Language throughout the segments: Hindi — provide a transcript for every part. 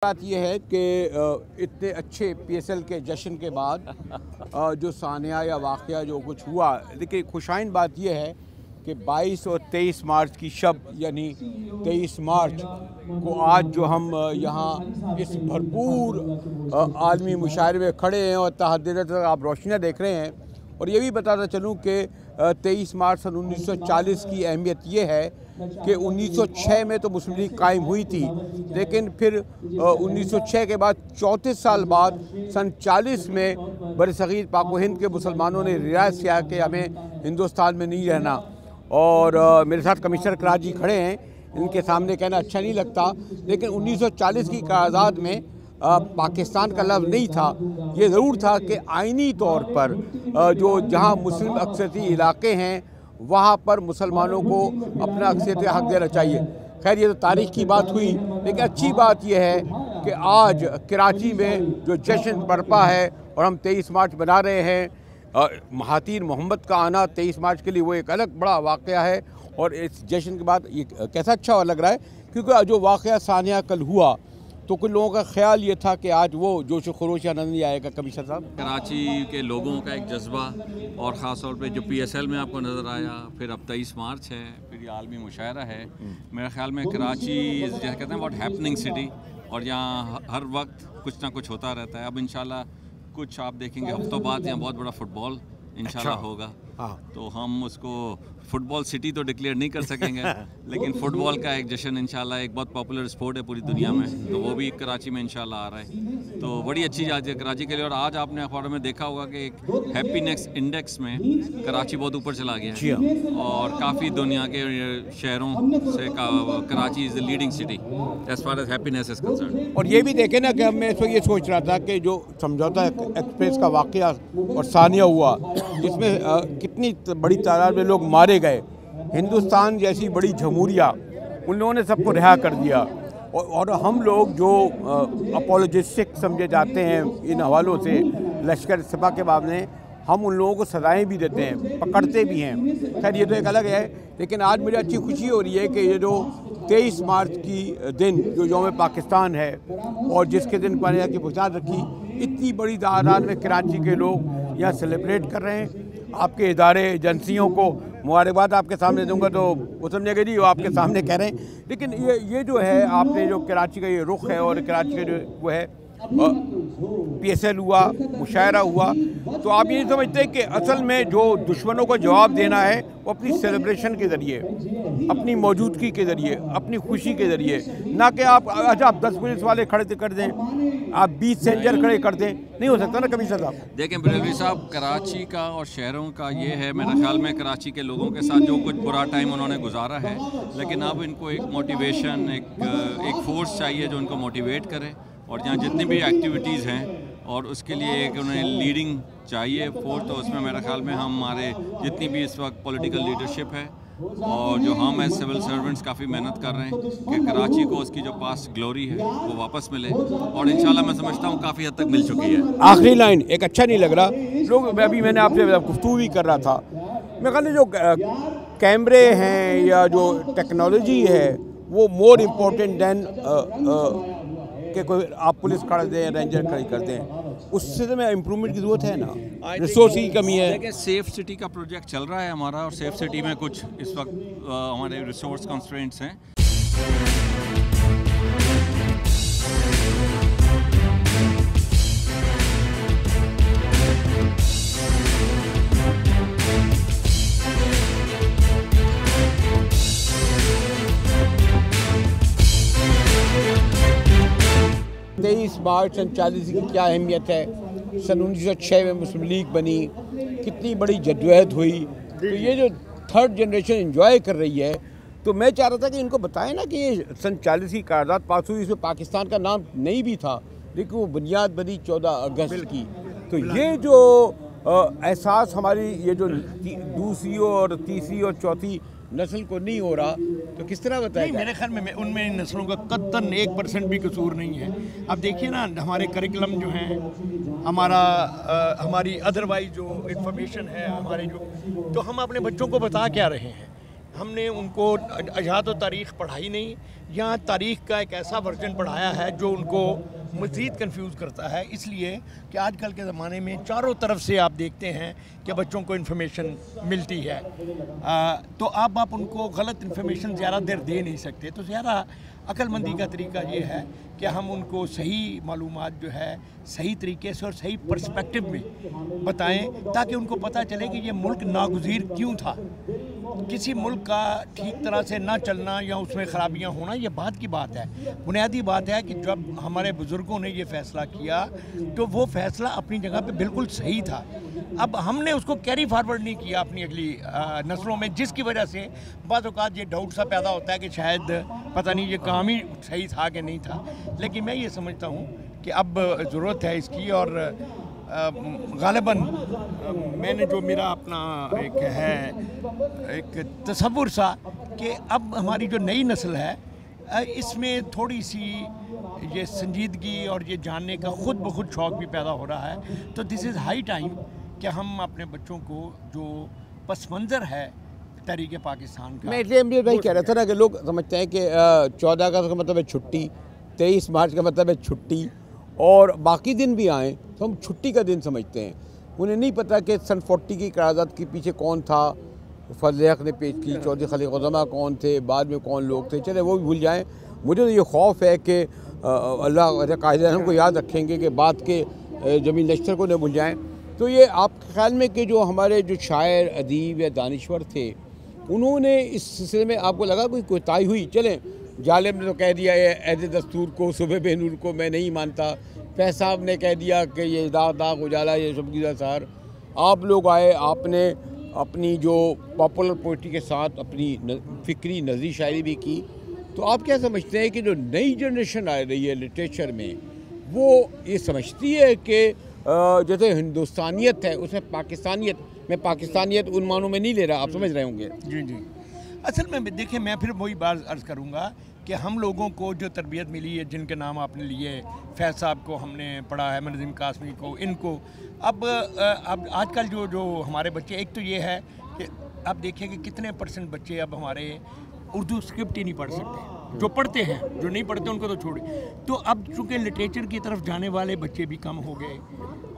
बात यह है कि इतने अच्छे पीएसएल के जश्न के बाद जो सानिया या वाक़या जो कुछ हुआ, देखिए खुशाइन बात यह है कि 22 और 23 मार्च की शब यानी 23 मार्च को आज जो हम यहाँ इस भरपूर आलमी मुशायरे में खड़े हैं और तहद्दीद तक आप रोशनियाँ देख रहे हैं। और ये भी बताता चलूँ कि 23 मार्च सन 1940 की अहमियत ये है कि 1906 में तो मुस्लिम लीग कायम हुई थी, लेकिन फिर 1906 के बाद 34 साल बाद सन 40 में बरसग़ीर पाक व हिंद के मुसलमानों ने रियायत किया कि हमें हिंदुस्तान में नहीं रहना। और मेरे साथ कमिश्नर कराची खड़े हैं, इनके सामने कहना अच्छा नहीं लगता, लेकिन 1940 की क़रारदाद में पाकिस्तान का लफ्ज़ नहीं था। ये ज़रूर था कि आइनी तौर पर जो जहाँ मुस्लिम अक्सरियती इलाके हैं वहाँ पर मुसलमानों को अपना अक्सरियती हक़ देना चाहिए। खैर ये तो तारीख़ की बात हुई, लेकिन अच्छी बात यह है कि आज कराची में जो जश्न बरपा है और हम 23 मार्च बना रहे हैं, महातीर मोहम्मद का आना 23 मार्च के लिए वो एक अलग बड़ा वाक़या है। और इस जश्न के बाद ये कैसा अच्छा लग रहा है, क्योंकि जो वाक़या सानिया कल हुआ तो कुछ लोगों का ख्याल ये था कि आज वो जोश खरोश आनंद नहीं आएगा। कमिश्नर साहब, कराची के लोगों का एक जज्बा और ख़ास तौर पे जो पीएसएल में आपको नज़र आया, फिर अब 23 मार्च है, फिर ये आलमी मुशायरा है। मेरे ख्याल में कराची जैसे कहते हैं बहुत हैपनिंग सिटी, और यहाँ हर वक्त कुछ ना कुछ होता रहता है। अब इंशाल्लाह कुछ आप देखेंगे हफ्तों बाद यहाँ बहुत बड़ा फुटबॉल इंशाल्लाह होगा। तो हम उसको फुटबॉल सिटी तो डिक्लेयर नहीं कर सकेंगे, लेकिन फ़ुटबॉल का एक जश्न इंशाल्लाह, एक बहुत पॉपुलर स्पोर्ट है पूरी दुनिया में, तो वो भी कराची में इंशाल्लाह आ रहा है। तो बड़ी अच्छी बात है कराची के लिए। और आज आपने अखबारों में देखा होगा कि एक हैप्पीनेस इंडेक्स में कराची बहुत ऊपर चला गया है, और काफ़ी दुनिया के शहरों से Karachi is the leading city as far as happiness is concern. और ये भी देखें ना कि मैं इसमें ये सोच रहा था कि जो समझौता एक्सप्रेस का वाक़या और सानिया हुआ, जिसमें कितनी बड़ी तादाद में लोग मारे गए, हिंदुस्तान जैसी बड़ी जमहूरिया, उन लोगों ने सबको रिहा कर दिया। और हम लोग जो अपोलोजिस्टिक समझे जाते हैं इन हवालों से, लश्कर सिपा के मामले, हम उन लोगों को सज़ाएँ भी देते हैं, पकड़ते भी हैं। खैर ये तो एक अलग है, लेकिन आज मुझे अच्छी खुशी हो रही है कि ये जो 23 मार्च की दिन जो यौम पाकिस्तान है और जिसके दिन पानिया की बुनियाद रखी, इतनी बड़ी तादाद में कराची के लोग यहाँ सेलिब्रेट कर रहे हैं। आपके इदारे एजेंसियों को मुबारकबाद आपके सामने दूंगा, तो वो समझेगा जी वो आपके सामने कह रहे हैं। लेकिन ये जो है आपने जो कराची का ये रुख है और कराची का जो वो है पीएसएल हुआ, मुशायरा हुआ, तो आप ये समझते हैं कि असल में जो दुश्मनों को जवाब देना है वो अपनी सेलिब्रेशन के ज़रिए, अपनी मौजूदगी के ज़रिए, अपनी खुशी के ज़रिए, ना कि आप अच्छा आप 10 पुलिस वाले खड़े कर दें, आप 20 सेंजर खड़े कर दें, नहीं हो सकता ना कमिश्नर साहब। देखें बिरलवी साहब, कराची का और शहरों का ये है, मेरे ख्याल में कराची के लोगों के साथ जो कुछ बुरा टाइम उन्होंने गुजारा है, लेकिन अब इनको एक मोटिवेशन, एक फोर्स चाहिए जो उनको मोटिवेट करे, और जहाँ जितनी भी एक्टिविटीज़ हैं और उसके लिए एक उन्हें लीडिंग चाहिए फोर्स। तो उसमें मेरे ख्याल में हमारे जितनी भी इस वक्त पॉलिटिकल लीडरशिप है और जो हम एज सिविल सर्वेंट्स काफ़ी मेहनत कर रहे हैं कि कराची को उसकी जो पास्ट ग्लोरी है वो वापस मिले, और इंशाल्लाह मैं समझता हूँ काफ़ी हद तक मिल चुकी है। आखिरी लाइन एक अच्छा नहीं लग रहा लोग, अभी मैंने आपसे गुफ्तगू भी कर रहा था, मैं कहता जो कैमरे हैं या जो टेक्नोलॉजी है वो मोर इम्पोर्टेंट दैन कि कोई आप पुलिस खड़ा दें, रेंजर खड़ी कर दें, उससे तो में इम्प्रूवमेंट की ज़रूरत है ना, रिसोर्स की कमी है। देखिए सेफ सिटी का प्रोजेक्ट चल रहा है हमारा, और सेफ सिटी में कुछ इस वक्त हमारे रिसोर्स कंस्ट्रेंट्स हैं। मार्च सन 40 की क्या अहमियत है, सन 1906 में मुस्लिम लीग बनी, कितनी बड़ी जद्दोजहद हुई, तो ये जो थर्ड जनरेशन एंजॉय कर रही है, तो मैं चाह रहा था कि इनको बताएं ना कि ये सन 40 की क़रारदाद पास हुई, इसमें पाकिस्तान का नाम नहीं भी था, लेकिन वो बुनियाद बनी 14 अगस्त की। तो ये जो एहसास हमारी ये जो दूसरी और तीसरी और चौथी नस्ल को नहीं हो रहा, तो किस तरह बताएं? मेरे ख्याल में उनमें नस्लों का कतन 1% भी कसूर नहीं है। अब देखिए ना, हमारे करिकुलम जो हैं, हमारी अदरवाइज जो इंफॉर्मेशन है हमारे जो, तो हम अपने बच्चों को बता क्या रहे हैं? हमने उनको यहाँ तो तारीख़ पढ़ाई नहीं, यहाँ तारीख़ का एक ऐसा वर्जन पढ़ाया है जो उनको मज़ीद कंफ्यूज करता है। इसलिए कि आजकल के ज़माने में चारों तरफ से आप देखते हैं कि बच्चों को इन्फॉर्मेशन मिलती है, तो अब आप उनको गलत इन्फॉर्मेशन ज़्यादा देर दे नहीं सकते। तो ज़्यादा अक्लमंदी का तरीका ये है कि हम उनको सही मालूमात जो है सही तरीके से और सही पर्सपेक्टिव में बताएं, ताकि उनको पता चले कि ये मुल्क नागुज़ीर क्यों था। किसी मुल्क का ठीक तरह से ना चलना या उसमें ख़राबियाँ होना ये बात की बात है। बुनियादी बात है कि जब हमारे बुज़ुर्गों ने ये फ़ैसला किया तो वो फ़ैसला अपनी जगह पे बिल्कुल सही था। अब हमने उसको कैरी फारवर्ड नहीं किया अपनी अगली नस्लों में, जिसकी वजह से बाज़ औक़ात ये डाउट सा पैदा होता है कि शायद पता नहीं ये काम ही सही था कि नहीं था। लेकिन मैं ये समझता हूँ कि अब ज़रूरत है इसकी, और ग़ालिबन मैंने जो मेरा अपना एक तसव्वुर सा कि अब हमारी जो नई नस्ल है इसमें थोड़ी सी ये संजीदगी और ये जानने का खुद ब खुद शौक़ भी पैदा हो रहा है। तो दिस इज़ हाई टाइम कि हम अपने बच्चों को जो पस मंज़र है तहरीक पाकिस्तान का, मैं इसलिए भाई कह रहा था ना कि लोग समझते हैं कि 14 अगस्त का मतलब है छुट्टी, 23 मार्च का मतलब है छुट्टी, और बाकी दिन भी आएँ तो हम छुट्टी का दिन समझते हैं। उन्हें नहीं पता कि सन 40 की करारदाद के पीछे कौन था, फजल हक ने पेश की, चौधरी खलील उज़्ज़मा कौन थे, बाद में कौन लोग थे, चले वो भी भूल जाएँ। मुझे तो ये खौफ है कि अल्लाह कायदे को याद रखेंगे कि बाद के जमीन नश्तर को न भूल जाएँ। तो ये आपके ख्याल में कि जो हमारे जो शायर, अदीब या दानिश्वर थे, उन्होंने इस सिलसिले में आपको लगा कोई कोताही हुई? चलें, जालिम ने तो कह दिया ये ऐद दस्तूर को, सुबह बेनूर को मैं नहीं मानता, फैज़ साहब ने कह दिया कि ये दाग दाग उजाला, ये शबगीज़ा सार। आप लोग आए, आपने अपनी जो पॉपुलर पोइट्री के साथ अपनी फ़िक्री नज़री शायरी भी की। तो आप क्या समझते हैं कि जो नई जनरेशन आ रही है लिटरेचर में, वो ये समझती है कि जैसे हिंदुस्तानियत है उसमें पाकिस्तानियत, मैं पाकिस्तानियत उन मानों में नहीं ले रहा, आप समझ रहे होंगे? जी जी, असल में देखिए, मैं फिर वही बात अर्ज़ करूँगा कि हम लोगों को जो तरबियत मिली है, जिनके नाम आपने लिए, फैज़ साहब को हमने पढ़ा है, नज़ीम कासमी को, इनको अब आजकल जो हमारे बच्चे, एक तो ये है कि आप देखिए कि कितने % बच्चे अब हमारे उर्दू स्क्रिप्ट ही नहीं पढ़ सकते। जो पढ़ते हैं, जो नहीं पढ़ते उनको तो छोड़े। तो अब चूँकि लिटरेचर की तरफ जाने वाले बच्चे भी कम हो गए,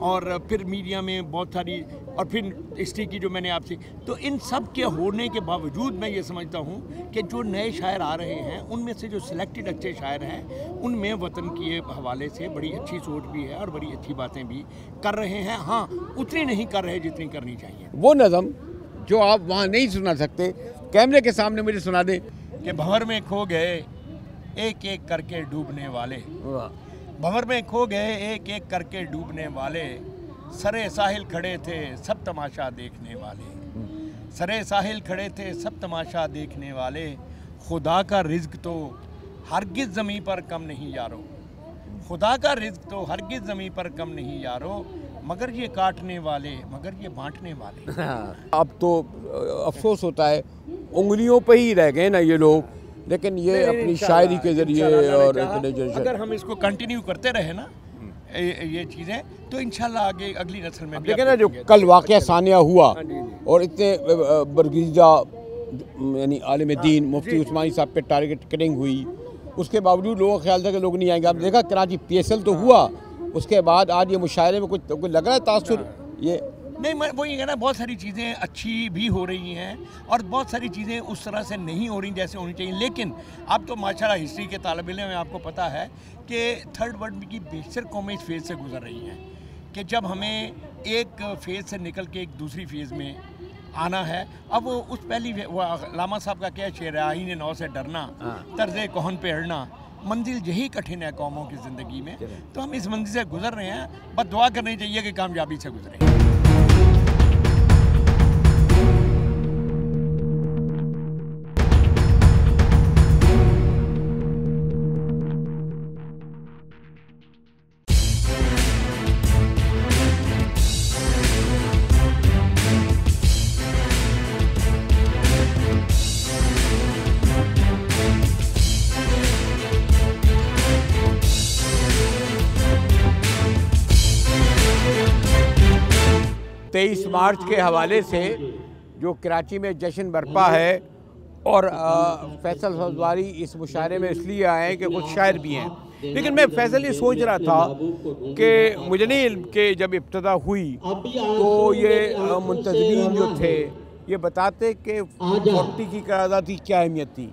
और फिर मीडिया में बहुत सारी, और फिर हिस्ट्री की जो मैंने आपसे, तो इन सब के होने के बावजूद मैं ये समझता हूँ कि जो नए शायर आ रहे हैं उनमें से जो सिलेक्टेड अच्छे शायर हैं, उनमें वतन के हवाले से बड़ी अच्छी सोच भी है और बड़ी अच्छी बातें भी कर रहे हैं। हाँ, उतनी नहीं कर रहे जितनी करनी चाहिए। वो नज़म जो आप वहाँ नहीं सुना सकते, कैमरे के सामने मुझे सुना दें। कि भंवर में खो गए एक एक करके डूबने वाले, भंवर में खो गए एक एक करके डूबने वाले, सरे साहिल खड़े थे सब तमाशा देखने वाले, सरे साहिल खड़े थे सब तमाशा देखने वाले, खुदा का रिज़्क़ तो हरगिज़ ज़मीं पर कम नहीं यारो, खुदा का रिज़्क़ तो हरगिज़ ज़मीं पर कम नहीं यारो, मगर ये काटने वाले, मगर ये बांटने वाले। अब तो अफसोस होता है, उंगलियों पे ही रह गए ना ये लोग, लेकिन ये अपनी शायरी के ज़रिए और अगर हम इसको कंटिन्यू करते रहे ना ये चीज़ें, तो इंशाल्लाह आगे अगली नस्ल में देखिए ना, जो कल वाक़या सानिया हुआ और इतने बरगीज़ा यानी आलिम दीन मुफ्ती उस्मानी साहब पे टारगेट किलिंग हुई, उसके बावजूद लोगों का ख्याल था कि लोग नहीं आएंगे। आप देखा कराची PSL तो हुआ, उसके बाद आज ये मुशायरे में कुछ लग रहा है तासुर? ये नहीं, मैं वही कहना, बहुत सारी चीज़ें अच्छी भी हो रही हैं और बहुत सारी चीज़ें उस तरह से नहीं हो रही जैसे होनी चाहिए। लेकिन अब तो माशाल्लाह हिस्ट्री के तालिब इल्म में आपको पता है कि थर्ड वर्ल्ड की बेशतर कौमें इस फेज़ से गुजर रही हैं कि जब हमें एक फ़ेज़ से निकल के एक दूसरी फ़ेज़ में आना है। अब वो उस पहली वो लामा साहब का क्या शेर है, आईने नौ से डरना, तर्ज़े कोहन पे अड़ना, मंजिल यही कठिन है कौमों की ज़िंदगी में। तो हम इस मंजिल से गुजर रहे हैं, बस दुआ करनी चाहिए कि कामयाबी से गुजरें। तेईस मार्च के हवाले से जो कराची में जश्न बरपा है, और फैसल सब्ज़वारी इस मुशायरे में इसलिए आए हैं कि कुछ शायर भी हैं। लेकिन मैं फैसल ये सोच रहा था कि मुझे नहीं इल्म कि जब इब्तदा हुई तो ये मुंतज़मीन जो थे ये बताते कि 40 की करारदाद की क्या अहमियत थी।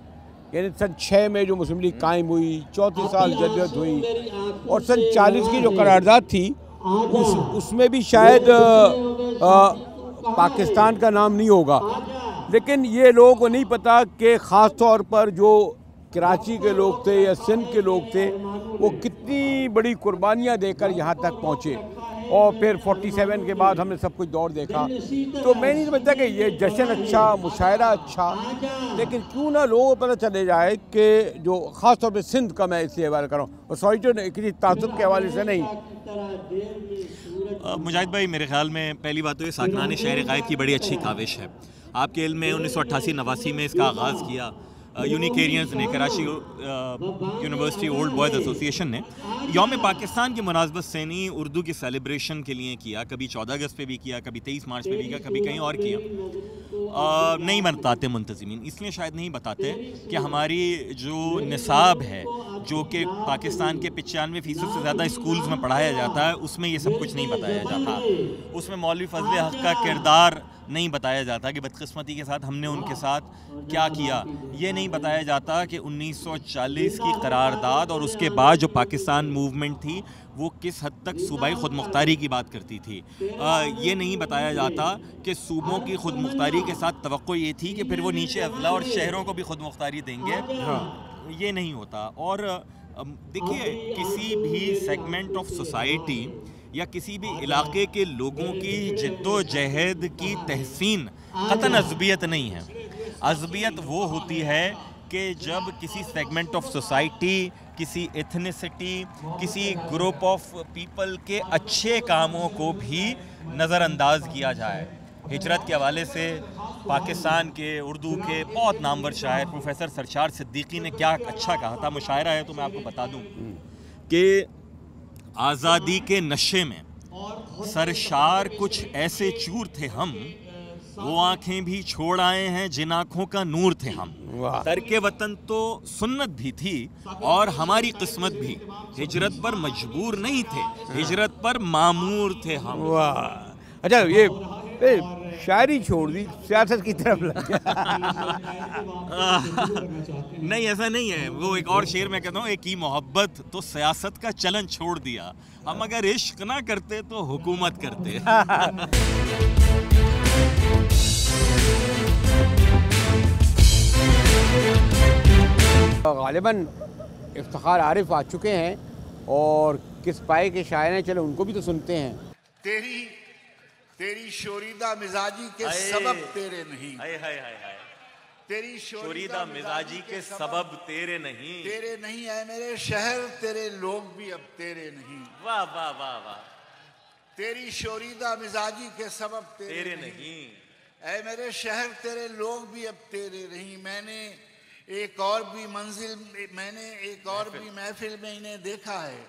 यानी सन 6 में जो मुस्लिम लीग कायम हुई, 34 साल जदोजहद हुई, और सन 40 की जो करारदाद थी उसमें भी शायद पाकिस्तान का नाम नहीं होगा। लेकिन ये लोगों को नहीं पता कि ख़ास तौर पर जो कराची के लोग थे या सिंध के लोग थे वो कितनी बड़ी कुर्बानियाँ देकर यहाँ तक पहुँचे। और फिर 47 के बाद हमने सब कुछ दौर देखा। तो मैं नहीं समझता कि ये जश्न अच्छा, मुशायरा अच्छा, लेकिन क्यों ना लोगों को पता चले जाए कि जो ख़ास तौर पर सिंध का मैं इसलिए हवाला कर रहा हूँ, और सॉरी जो किसी तासुब के हवाले से नहीं। मुजाहिद भाई, मेरे ख्याल में पहली बात तो ये साकनान शहर गायब की बड़ी अच्छी काविश है। आपके इल्म में 1988-89 में इसका आगाज़ किया यूनिकेरियंस ने, Karachi university old boys association ने यौम पाकिस्तान की मुनासबत से नहीं उर्दू की सेलिब्रेशन के लिए किया। कभी 14 अगस्त पे भी किया, कभी 23 मार्च पे भी किया, कभी कहीं और किया। नहीं बताते मुंतज़मीन, इसलिए शायद नहीं बताते कि हमारी जो निसाब है, जो कि पाकिस्तान के 95% से ज़्यादा स्कूल्स में पढ़ाया जाता है, उसमें ये सब कुछ नहीं बताया जाता। उसमें मौलवी फजल हक का किरदार नहीं बताया जाता कि बदकिस्मती के साथ हमने उनके साथ क्या किया। ये नहीं बताया जाता कि 1940 की करारदाद और उसके बाद जो पाकिस्तान मूवमेंट थी वो किस हद तक सूबाई खुद मुख्तारी की बात करती थी। ये नहीं बताया जाता कि सूबों की खुद मुख्तारी के साथ तवक्को ये थी कि फिर वो नीचे अजला और शहरों को भी खुद मुख्तारी देंगे। हाँ, ये नहीं होता। और देखिए, किसी भी सेगमेंट ऑफ सोसाइटी या किसी भी इलाके के लोगों की जिद्दोजहद की तहसीन कतन अज़बियत नहीं है। अज़बियत वो होती है कि जब किसी सेगमेंट ऑफ सोसाइटी, किसी एथनिसिटी, किसी ग्रुप ऑफ पीपल के अच्छे कामों को भी नज़रअंदाज किया जाए। हिजरत के हवाले से पाकिस्तान के उर्दू के बहुत नामवर शायर प्रोफेसर सरशार सिद्दीकी ने क्या अच्छा कहा था। मुशायरा है तो मैं आपको बता दूं कि आज़ादी के नशे में सरशार कुछ ऐसे चूर थे हम, वो आंखें भी छोड़ आए हैं जिन आंखों का नूर थे हम। तर्के वतन तो सुन्नत भी थी और हमारी किस्मत भी, हिजरत पर मजबूर नहीं थे, हिजरत पर मामूर थे हम। वाह, अच्छा, ये शायरी छोड़ दी, सियासत की तरफ लग गया। नहीं, ऐसा नहीं है। वो एक और शेर में कहता हूँ, एक ही मोहब्बत तो सियासत का चलन छोड़ दिया, हम अगर इश्क ना करते तो हुकूमत करते। गालिबन इफ्तिखार आरिफ आ चुके हैं और किस पाए के शायर हैं, चलो उनको भी तो सुनते हैं। तेरी शोरीदा मिजाजी के सबब तेरे नहीं, तेरी शोरीदा मिजाजी के सबब तेरे नहीं है मेरे शहर, तेरे लोग भी अब तेरे नहीं। वाह वाह वाह वाह। तेरी शोरीदा मिजाजी के सबब तेरे नहीं, ऐ मेरे शहर, तेरे लोग भी अब तेरे नहीं। मैंने एक और भी महफिल में इन्हें देखा है,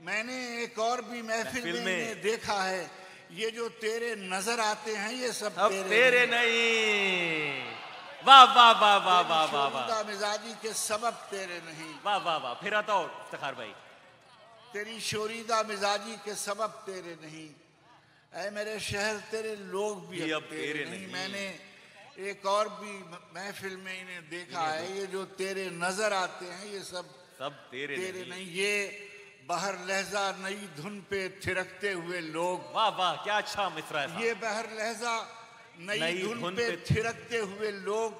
मैंने एक और भी महफिल में इन्हें देखा है। ये जो तेरे नजर आते हैं ये सब तेरे नहीं। वाह वाह वाह वाह वाह वाह वाह। मिजाजी के सबब तेरे नहीं। वाह वाह वाह। फिर आता हो इफ्तिखार भाई। तेरी शोरीदा मिजाजी के सबब तेरे नहीं, ऐ मेरे शहर, तेरे लोग भी अब तेरे नहीं। मैंने एक और भी महफिल में इन्हें देखा है, ये जो तेरे नजर आते हैं ये सब तेरे नहीं। ये बहर लहजा नई धुन पे थिरकते हुए लोग। वाह वाह, क्या अच्छा मिसरा है। ये बहर लहजा नई धुन पे थिरकते हुए लोग,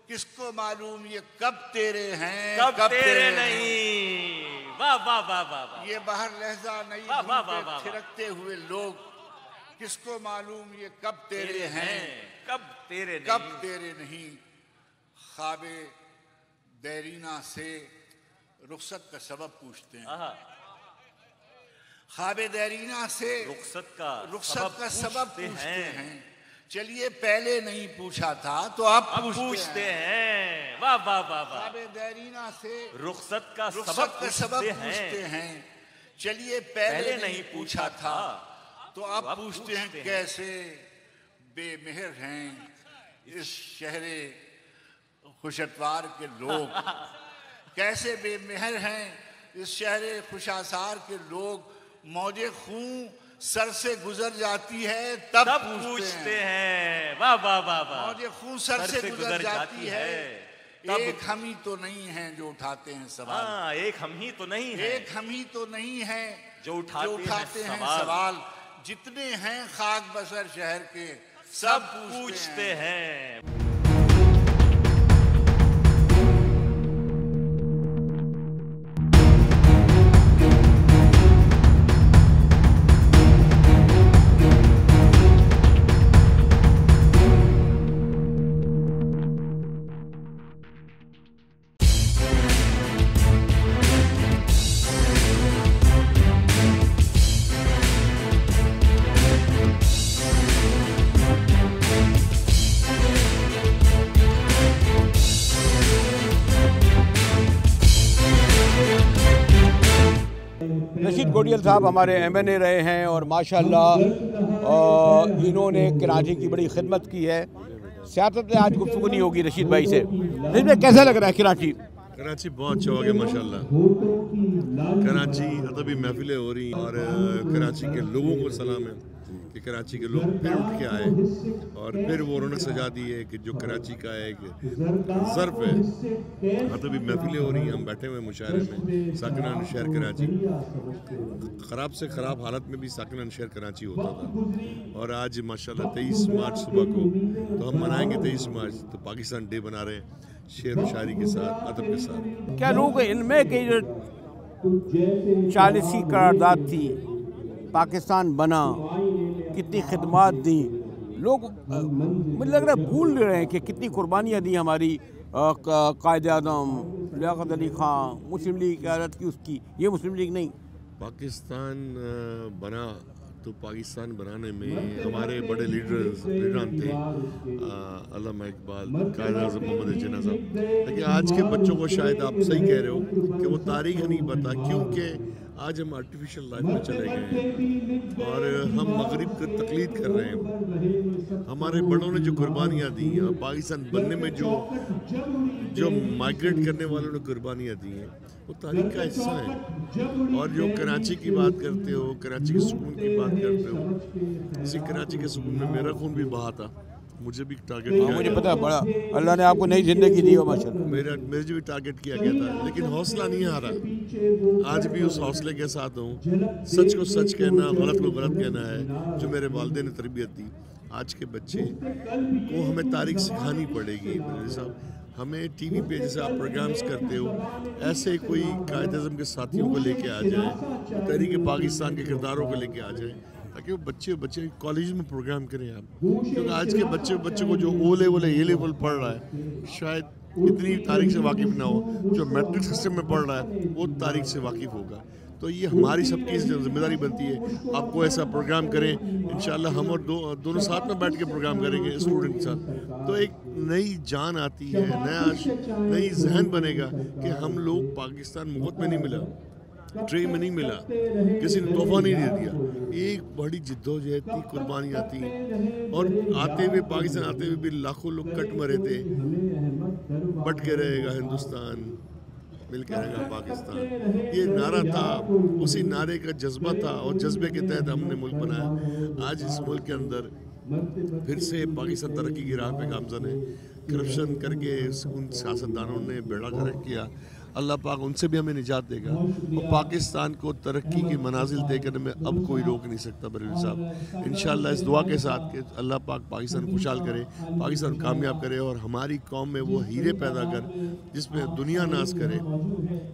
किसको मालूम ये कब तेरे हैं कब तेरे नहीं। वाह वाह वाह वाह। ये बहर लहजा नई धुन पे थिरकते हुए लोग, किसको मालूम ये कब तेरे हैं कब तेरे नहीं। ख्वाबे देरीना से रुखसत का सबब पूछते हैं, ख्वाबे देरीना से रुखसत का सबब पूछते हैं। चलिए, पहले नहीं पूछा था तो अब पूछते हैं। वाह वाह वाह वाह। ख्वाबे देरीना से रुखसत का सबब पूछते हैं। चलिए, पहले नहीं पूछा था तो अब पूछते हैं। कैसे बेमेहर हैं इस शहरे खुशतवार के लोग, कैसे बेमेहर हैं इस शहर खुशासार के लोग। मौजे खून सर से गुजर जाती है तब पूछते हैं। वाह वाह वाह वाह। मौजे खून सर से गुजर जाती है, एक हम ही तो नहीं हैं जो उठाते हैं सवाल। हाँ, एक हम ही तो नहीं है, एक हम ही तो नहीं हैं जो उठाते हैं सवाल। जितने हैं खाक बसर शहर के सब पूछते हैं। रशीद गोडियल साहब हमारे MNA रहे हैं और माशाल्लाह इन्होंने कराची की बड़ी खिदमत की है। सियासत में आज गुफ्तगू नहीं होगी रशीद भाई से। रशीद भाई कैसा लग रहा है कराची? कराची बहुत अच्छा हो गया माशाल्लाह। कराची अदबी महफिलें हो रही और कराची के लोगों को सलाम है कि कराची के लोग फिर उठ के आए और फिर वो रौनक सजा दी है कि जो कराची का एक ज़र्फ है। अदबी महफिलें हो रही हैं, हम बैठे हुए मुशायरे में साकिनान शहर कराची। ख़राब से ख़राब हालत में भी साकिनान शहर कराची होता था और आज माशाल्लाह 23 मार्च सुबह को तो हम मनाएंगे 23 मार्च, तो पाकिस्तान डे बना रहे हैं शेर व शायरी के साथ, अदब के साथ। क्या लोग इनमें कि जो 40वीं करारदाद थी, पाकिस्तान बना, कितनी खिदमात दी, लोग मुझे लग रहा है भूल रहे हैं कि कितनी कुर्बानियाँ दी हमारी कायद आज़म लियाकत अली खां, मुस्लिम लीग की क्यादत की उसकी, ये मुस्लिम लीग नहीं। पाकिस्तान बना तो पाकिस्तान बनाने में हमारे बड़े लीडरान थे, अल्लामा इकबाल, कायद आज़म मोहम्मद जिन्ना साहब। लेकिन आज के बच्चों को शायद आप सही कह रहे हो कि वो तारीख़ नहीं पता, क्योंकि आज हम आर्टिफिशियल लाइफ में चले गए हैं और हम मगरिब की तकलीद कर रहे हैं। हमारे बड़ों ने जो कुर्बानियाँ दी हैं, पाकिस्तान बनने में जो माइग्रेट करने वालों ने कुर्बानियाँ दी हैं, वो तारीख का हिस्सा है। और जो कराची की बात करते हो, कराची के सुकून की बात करते हो, इसी कराची के सुकून में मेरा खून भी बहा था। मुझे भी टारगेट किया, मुझे पता है, बड़ा अल्लाह ने आपको नई जिंदगी दी हो माशाल्लाह। मेरे भी टारगेट किया गया था, लेकिन हौसला नहीं हारा। आज भी उस हौसले के साथ हूँ। सच को सच कहना, गलत को गलत कहना है जो मेरे वालिदैन ने तरबियत दी। आज के बच्चे को हमें तारीख सिखानी पड़ेगी साहब। हमें TV पे जैसे आप प्रोग्राम्स करते हो, ऐसे कोई कायद-ए-आज़म के साथियों को लेके आ जाए, तहरीक पाकिस्तान के किरदारों को लेके आ जाए, ताकि वो बच्चे कॉलेज में प्रोग्राम करें आप। क्योंकि आज के बच्चे को जो O लेवल है, A लेवल पढ़ रहा है, शायद इतनी तारीख से वाकिफ़ ना हो। जो मैट्रिक सिस्टम में पढ़ रहा है वो तारीख से वाकिफ़ होगा। तो ये हमारी सबकी जिम्मेदारी बनती है, आपको ऐसा प्रोग्राम करें। इंशाल्लाह हम और दोनों साथ में बैठ के प्रोग्राम करेंगे स्टूडेंट के साथ, तो एक नई जान आती है, नई जहन बनेगा कि हम लोग पाकिस्तान मुफ्त में नहीं मिला, ट्रेन में नहीं मिला, किसी ने तोहफा नहीं दे दिया। एक बड़ी जिद्दोजहद थी, कुर्बानियाँ थी, और आते हुए पाकिस्तान आते हुए भी लाखों लोग कट मरे थे। बट के रहेगा हिंदुस्तान, मिल के रहेगा पाकिस्तान, ये नारा था। उसी नारे का जज्बा था और जज्बे के तहत हमने मुल्क बनाया। आज इस मुल्क के अंदर फिर से पाकिस्तान तरक्की की राह पे गामज़न है। करप्शन करके उन सियासतदानों ने बेड़ा गर्क किया, अल्लाह पाक उनसे भी हमें निजात देगा और पाकिस्तान को तरक्की की मनाजिल तय करने में अब कोई रोक नहीं सकता। बरेलवी साहब, इंशाअल्लाह इस दुआ के साथ कि अल्लाह पाक पाकिस्तान खुशहाल करे, पाकिस्तान कामयाब करे और हमारी कौम में वो हीरे पैदा कर जिसमें दुनिया नाज करे।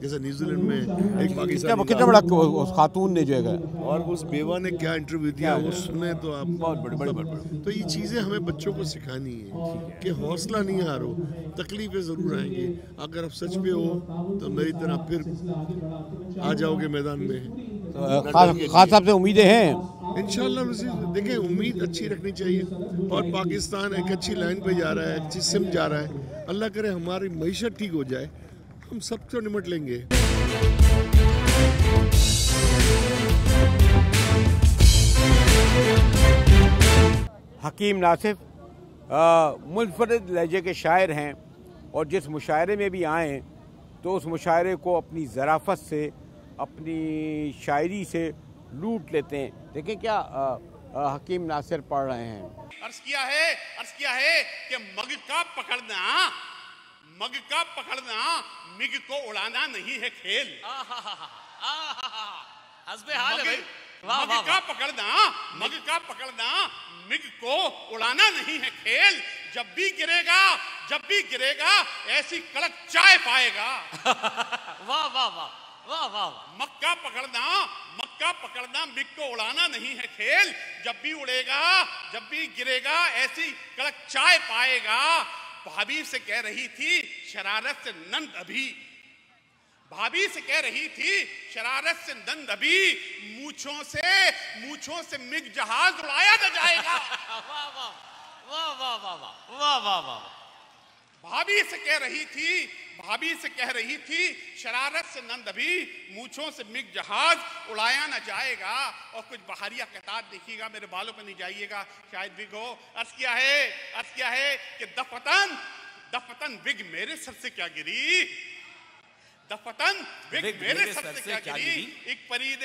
जैसे न्यूजीलैंड में एक पाकिस्तान कितना बड़ा उस खातून ने जो है और उस बेवा ने क्या इंटरव्यू दिया वो सुने तो आप बहुत बड़े। तो ये चीज़ें हमें बच्चों को सिखानी है कि हौसला नहीं हारो, तकलीफ़ें ज़रूर आएंगी। अगर आप सच पे हो तो मेरी तरह फिर आ जाओगे मैदान में। खास साहब से उम्मीदें हैं इंशाअल्लाह। देखें, उम्मीद अच्छी रखनी चाहिए और पाकिस्तान एक अच्छी लाइन पे जा रहा है, अच्छी सिम जा रहा है। अल्लाह करे हमारी मईशत ठीक हो जाए, हम सब तो निमट लेंगे। हकीम नासिफ मुनफरिद लहजे के शायर हैं और जिस मुशायरे में भी आएँ तो उस मुशायरे को अपनी ज़राफ़त से, अपनी शायरी से लूट लेते हैं। देखें क्या हकीम नासिर पढ़ रहे हैं। अर्ज किया है कि मग का पकड़ना मिग को उड़ाना नहीं है खेल। मग का पकड़ना मिग को उड़ाना नहीं है खेल। जब भी गिरेगा ऐसी कड़क चाय पाएगा। वाह वाह वाह वाह वाह। मक्का पकड़ना मिग को उड़ाना नहीं है खेल। जब भी गिरेगा ऐसी कड़क चाय पाएगा। भाभी से कह रही थी शरारत से नंद अभी मूछों से मिग जहाज उड़ाया न जाएगा। वाह वाह वाह वाह वाह वाह वाह वाह। भाभी से कह रही थी शरारत से नंद अभी मूछों से मिग जहाज उड़ाया न जाएगा। और कुछ बहारिया किताब देखिएगा, मेरे बालों पे नहीं जाइएगा, शायद विग हो। अर्ज किया है कि दफतन विग मेरे सर से क्या गिरी। एक परी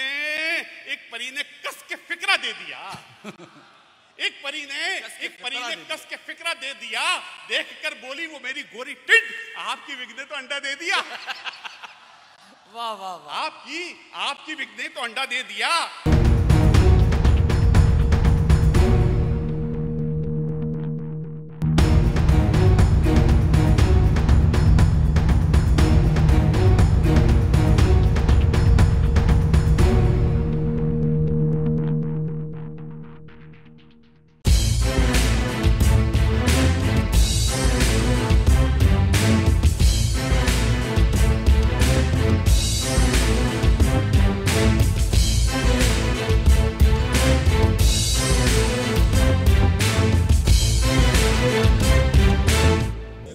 ने कस के फिक्रा दे दिया। एक परी ने कस के फिक्रा दे दिया। देखकर बोली वो मेरी गोरी टिड, आपकी विग ने तो अंडा दे दिया। वाह वाह वाह। आपकी विग ने तो अंडा दे दिया।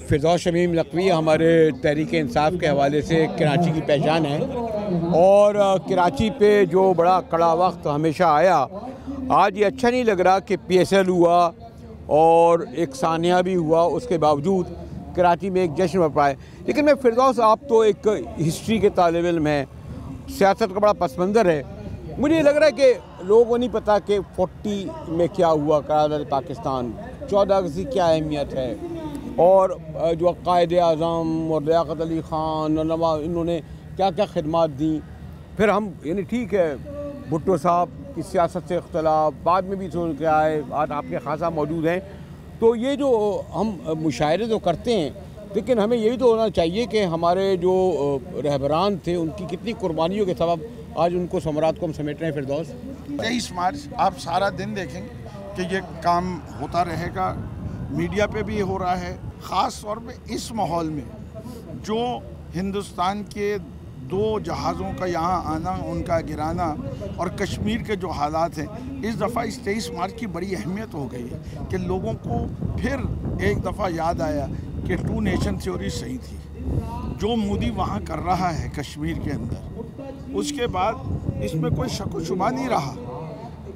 फिरदौस शमीम नकवी हमारे तहरीक इंसाफ के हवाले से कराची की पहचान है और कराची पे जो बड़ा कड़ा वक्त हमेशा आया, आज ये अच्छा नहीं लग रहा कि PSL हुआ और एक सानिया भी हुआ, उसके बावजूद कराची में एक जश्न बरपा है। लेकिन मैं फिरदौस, आप तो एक हिस्ट्री के तालिब इल्म हैं, सियासत का बड़ा पस मंज़र है, मुझे लग रहा है कि लोगों को नहीं पता कि 40 में क्या हुआ करार पाकिस्तान, 14 अगस्त की क्या अहमियत है और जो कायद आज़म और लियाकत अली ख़ान और नवाब, इन्होंने क्या क्या खिदमात दी। फिर हम यानी ठीक है भुट्टो साहब की सियासत से इख्तलाफ बाद में भी सुन के आए, आज आपके खासा मौजूद हैं। तो ये जो हम मुशायरे तो करते हैं, लेकिन हमें यही तो होना चाहिए कि हमारे जो रहबरान थे उनकी कितनी कुर्बानियों के सबब आज उनको समरात को हम समेट रहे हैं। फिरदौस, 23 मार्च आप सारा दिन देखेंगे कि ये काम होता रहेगा, मीडिया पे भी हो रहा है। ख़ास तौर पे इस माहौल में जो हिंदुस्तान के 2 जहाज़ों का यहाँ आना, उनका गिराना और कश्मीर के जो हालात हैं, इस दफ़ा इस 23 मार्च की बड़ी अहमियत हो गई है कि लोगों को फिर एक दफ़ा याद आया कि 2 नेशन थ्योरी सही थी। जो मोदी वहाँ कर रहा है कश्मीर के अंदर, उसके बाद इसमें कोई शक व शुबा नहीं रहा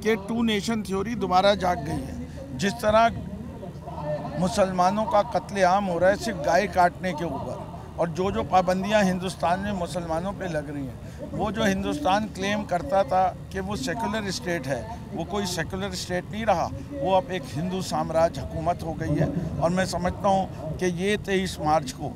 कि 2 नेशन थ्योरी दोबारा जाग गई है। जिस तरह मुसलमानों का कत्लेआम हो रहा है सिर्फ गाय काटने के ऊपर, और जो पाबंदियां हिंदुस्तान में मुसलमानों पे लग रही हैं, वो जो हिंदुस्तान क्लेम करता था कि वो सेकुलर स्टेट है, वो कोई सेकुलर स्टेट नहीं रहा, वो अब एक हिंदू साम्राज्य हुकूमत हो गई है। और मैं समझता हूँ कि ये 23 मार्च को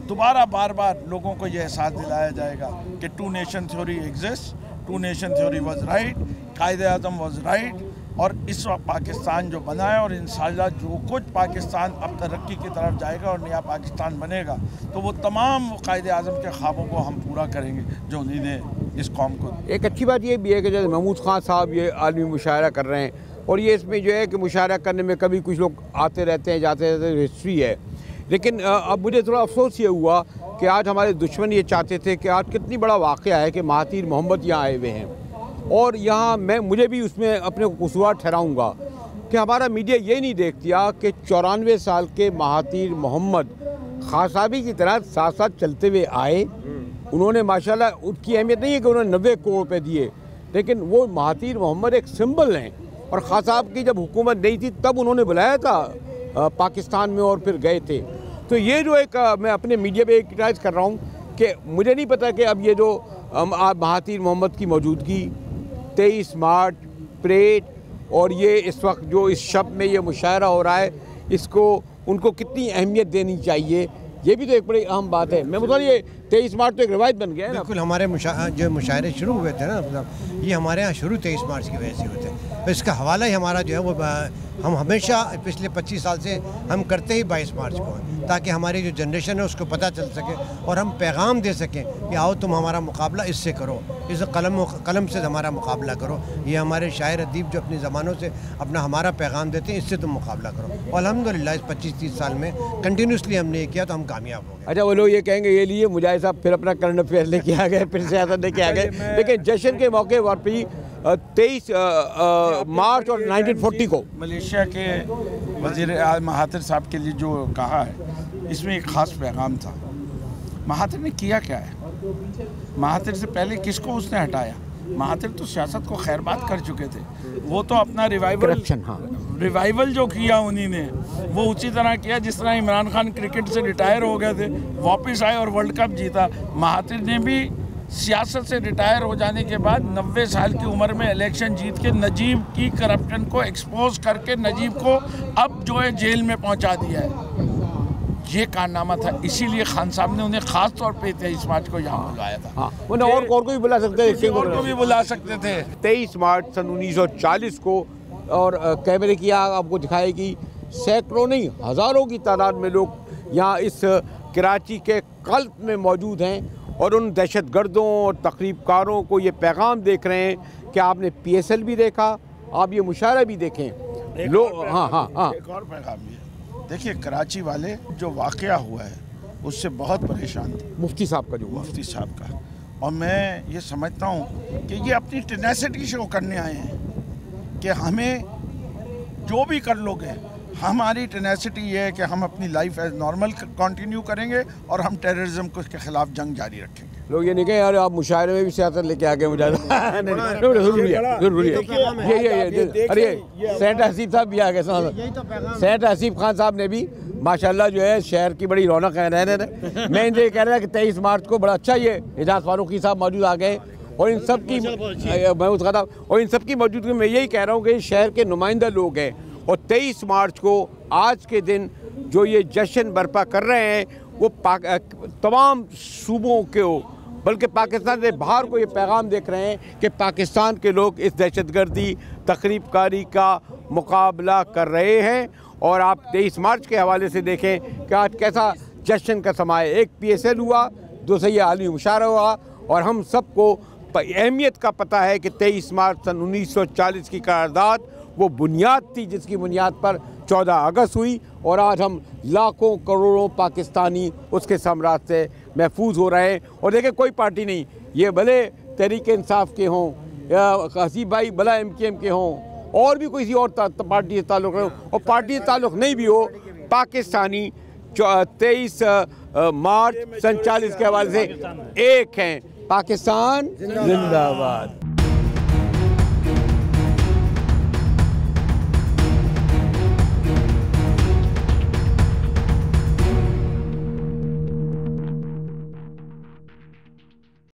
दोबारा बार बार लोगों को ये एहसास दिलाया जाएगा कि 2 nation theory exist, 2 nation theory was right, कायदे आज़म वॉज राइट, और इस वक्त पाकिस्तान जो बना है और इंशाअल्लाह जो कुछ पाकिस्तान अब तरक्की की तरफ जाएगा और नया पाकिस्तान बनेगा, तो वो तमाम कायदे आज़म के ख्वाबों को हम पूरा करेंगे जो उन्हीं ने इस कौम को। एक अच्छी बात ये भी है कि जैसे महमूद ख़ान साहब ये आलमी मुशायरा कर रहे हैं, और ये इसमें जो है कि मुशायरा करने में कभी कुछ लोग आते रहते हैं जाते रहते हैं, हिस्ट्री है। लेकिन अब मुझे थोड़ा अफसोस ये हुआ कि आज हमारे दुश्मन ये चाहते थे कि आज कितनी बड़ा वाक़या है कि महातीर मोहम्मद यहाँ आए हुए हैं, और यहाँ मुझे भी उसमें अपने को कसूरवार ठहराऊँगा कि हमारा मीडिया ये नहीं देखता कि 94 साल के महातीर मोहम्मद खासाबी की तरह साथ साथ चलते हुए आए। उन्होंने माशाल्लाह, उसकी अहमियत नहीं है कि उन्होंने 90 करोड़ रुपये दिए, लेकिन वो महातीर मोहम्मद एक सिंबल हैं। और खान साहब की जब हुकूमत नहीं थी तब उन्होंने बुलाया था पाकिस्तान में और फिर गए थे। तो ये जो एक मैं अपने मीडिया पे क्रिटिसाइज कर रहा हूँ कि मुझे नहीं पता कि अब ये जो महातीर मोहम्मद की मौजूदगी 23 मार्च परेड और ये इस वक्त जो इस शब में ये मुशायरा हो रहा है, इसको उनको कितनी अहमियत देनी चाहिए, ये भी तो एक बड़ी अहम बात है। मैं मतलब ये 23 मार्च तो एक रिवायत बन गया है ना। बिल्कुल, हमारे जो मुशायरे शुरू हुए थे ना, मतलब ये हमारे यहाँ शुरू 23 मार्च की वजह से हुए थे। तो इसका हवाला ही हमारा जो है वो हम हमेशा पिछले 25 साल से हम करते ही 22 मार्च को, ताकि हमारी जो जनरेशन है उसको पता चल सके और हम पैगाम दे सकें कि आओ तुम हमारा मुकाबला इससे करो, इस कलम से हमारा मुकाबला करो। ये हमारे शायर अदीब जो अपनी ज़बानों से अपना हमारा पैगाम देते हैं, इससे तुम मुकाबला करो। और अल्हम्दुलिल्लाह इस 25-30 साल में कंटिन्यूसली हमने ये किया तो हम कामयाब हो गए। अच्छा, वो लोग ये कहेंगे ये लिए मुजाहिद साहब फिर अपना करंट अफेयर लेके आ गए, फिर सियासत लेके आ गए, लेकिन जश्न के मौके पर भी 23 मार्च और 1940 को मलेशिया के वज़ीर महातिर साहब के लिए जो कहा है, इसमें एक ख़ास पैगाम था। महातिर ने किया क्या है? महातिर से पहले किसको उसने हटाया? महातिर तो सियासत को खैरबाद कर चुके थे। वो तो अपना रिवाइवल जो किया उन्हीं ने, वो उसी तरह किया जिस तरह इमरान खान क्रिकेट से रिटायर हो गए थे, वापस आए और वर्ल्ड कप जीता। महातिर ने भी सियासत से रिटायर हो जाने के बाद 90 साल की उम्र में इलेक्शन जीत के नजीब की करप्शन को एक्सपोज करके नजीब को अब जो है जेल में पहुंचा दिया है। ये कारनामा था, इसीलिए खान साहब ने उन्हें खास तौर पे 23 मार्च को यहाँ बुलाया था। हाँ, और को भी बुला सकते थे, और को भी बुला सकते थे। 23 मार्च सन 1940 को, और कैमरे की आग आपको दिखाएगी, सैकड़ों नहीं हज़ारों की तादाद में लोग यहाँ इस कराची के कल्ब में मौजूद हैं और उन दहशतगर्दों और तकरीबकारों को ये पैगाम देख रहे हैं कि आपने PSL भी देखा, आप ये मुशायरा भी देखें। लोग हाँ एक और पैगाम भी है। देखिए, कराची वाले जो वाक़या हुआ है उससे बहुत परेशान थे, मुफ्ती साहब का और मैं ये समझता हूँ कि ये अपनी टेनेसिटी शो करने आए हैं कि हमें जो भी कर लोगे, हमारी टेनेसिटी ये है कि हम अपनी लाइफ एज नॉर्मल कंटिन्यू करेंगे और हम टेररिज्म के खिलाफ जंग जारी रखेंगे। लोग ये नहीं कहें यार आप मुशायरे में भी सियासत लेके आ गए जरूरी है। अरे सेठ हसीब साहब भी आ गए, सेठ हसीब खान साहब ने भी माशाल्लाह जो है शहर की बड़ी रौनक है रहने। मैं इनसे ये कह रहा था कि 23 मार्च को बड़ा अच्छा, ये एजाज फारूकी साहब मौजूद आ गए और इन सब की और इन सब की मौजूदगी में यही कह रहा हूँ कि शहर के नुमाइंदा लोग हैं और 23 मार्च को आज के दिन जो ये जश्न बर्पा कर रहे हैं वो तमाम सूबों के बल्कि पाकिस्तान से बाहर को ये पैगाम देख रहे हैं कि पाकिस्तान के लोग इस दहशतगर्दी तकरीबकारी का मुकाबला कर रहे हैं। और आप 23 मार्च के हवाले से देखें कि आज कैसा जश्न का समा है। एक PSL हुआ, दूसरा ये आलमी मुशायरा हुआ और हम सबको अहमियत का पता है कि 23 मार्च सन 1940 की करारदाद वो बुनियाद थी जिसकी बुनियाद पर 14 अगस्त हुई और आज हम लाखों करोड़ों पाकिस्तानी उसके साम्राज्य से महफूज हो रहे हैं। और देखिए, कोई पार्टी नहीं, ये भले तहरीक इंसाफ के हों या हसीब भाई भला MKM के हों और भी किसी और पार्टी से ताल्लुक़ हो, और पार्टी से ताल्लुक़ नहीं भी हो, पाकिस्तानी 23 मार्च सन 40 के हवाले से एक हैं। पाकिस्तान जिंदाबाद।